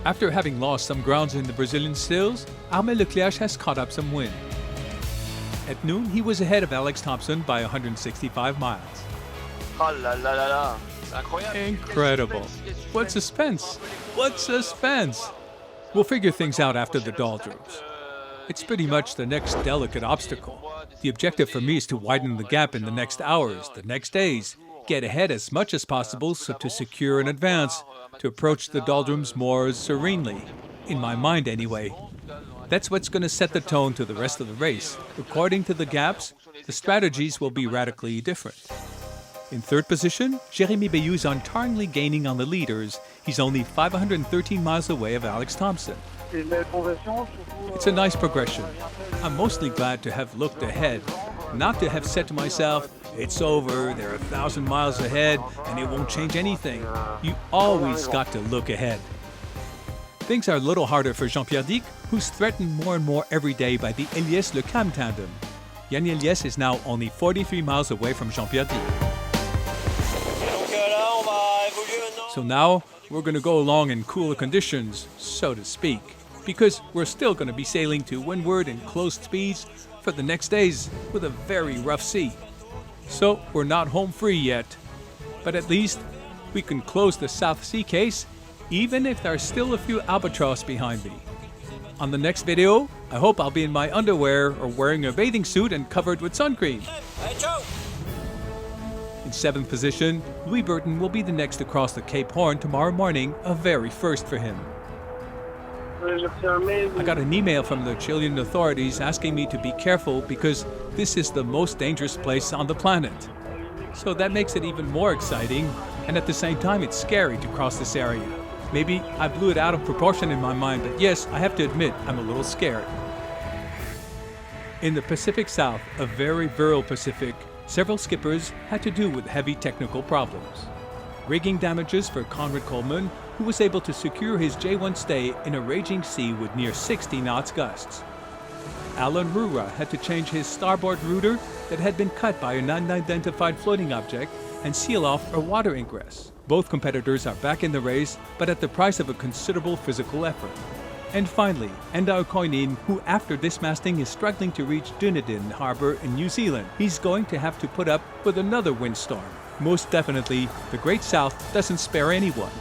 After having lost some grounds in the Brazilian stills, Armel Leclerc has caught up some wind. At noon, he was ahead of Alex Thompson by 165 miles. Oh là là là là, c'est incroyable. Incredible. What suspense! What suspense! We'll figure things out after the doldrums. It's pretty much the next delicate obstacle. The objective for me is to widen the gap in the next hours, the next days, get ahead as much as possible so to secure an advance, to approach the doldrums more serenely, in my mind anyway. That's what's going to set the tone to the rest of the race. According to the gaps, the strategies will be radically different. In third position, Jérémy Bayou's untiringly gaining on the leaders. He's only 513 miles away of Alex Thompson. It's a nice progression. I'm mostly glad to have looked ahead, not to have said to myself, it's over, they're 1,000 miles ahead, and it won't change anything. You always got to look ahead. Things are a little harder for Jean-Pierre Dick, who's threatened more and more every day by the Eliès-Le-Cam tandem. Yann Eliès is now only 43 miles away from Jean-Pierre Dick. So now, we're going to go along in cooler conditions, so to speak, because we're still going to be sailing to windward in close speeds for the next days with a very rough sea. So we're not home free yet, but at least we can close the South Sea case, even if there's still a few albatross behind me. On the next video, I hope I'll be in my underwear or wearing a bathing suit and covered with sun cream. In 7th position, Louis Burton will be the next to cross the Cape Horn tomorrow morning, a very first for him. I got an email from the Chilean authorities asking me to be careful because this is the most dangerous place on the planet. So that makes it even more exciting, and at the same time it's scary to cross this area. Maybe I blew it out of proportion in my mind, but yes, I have to admit I'm a little scared. In the Pacific South, a very virile Pacific, several skippers had to do with heavy technical problems. Rigging damages for Conrad Coleman, who was able to secure his J1 stay in a raging sea with near 60 knots gusts. Alan Rura had to change his starboard rudder that had been cut by an unidentified floating object and seal off a water ingress. Both competitors are back in the race, but at the price of a considerable physical effort. And finally, Endau Koinin, who after dismasting is struggling to reach Dunedin Harbour in New Zealand. He's going to have to put up with another windstorm. Most definitely, the Great South doesn't spare anyone.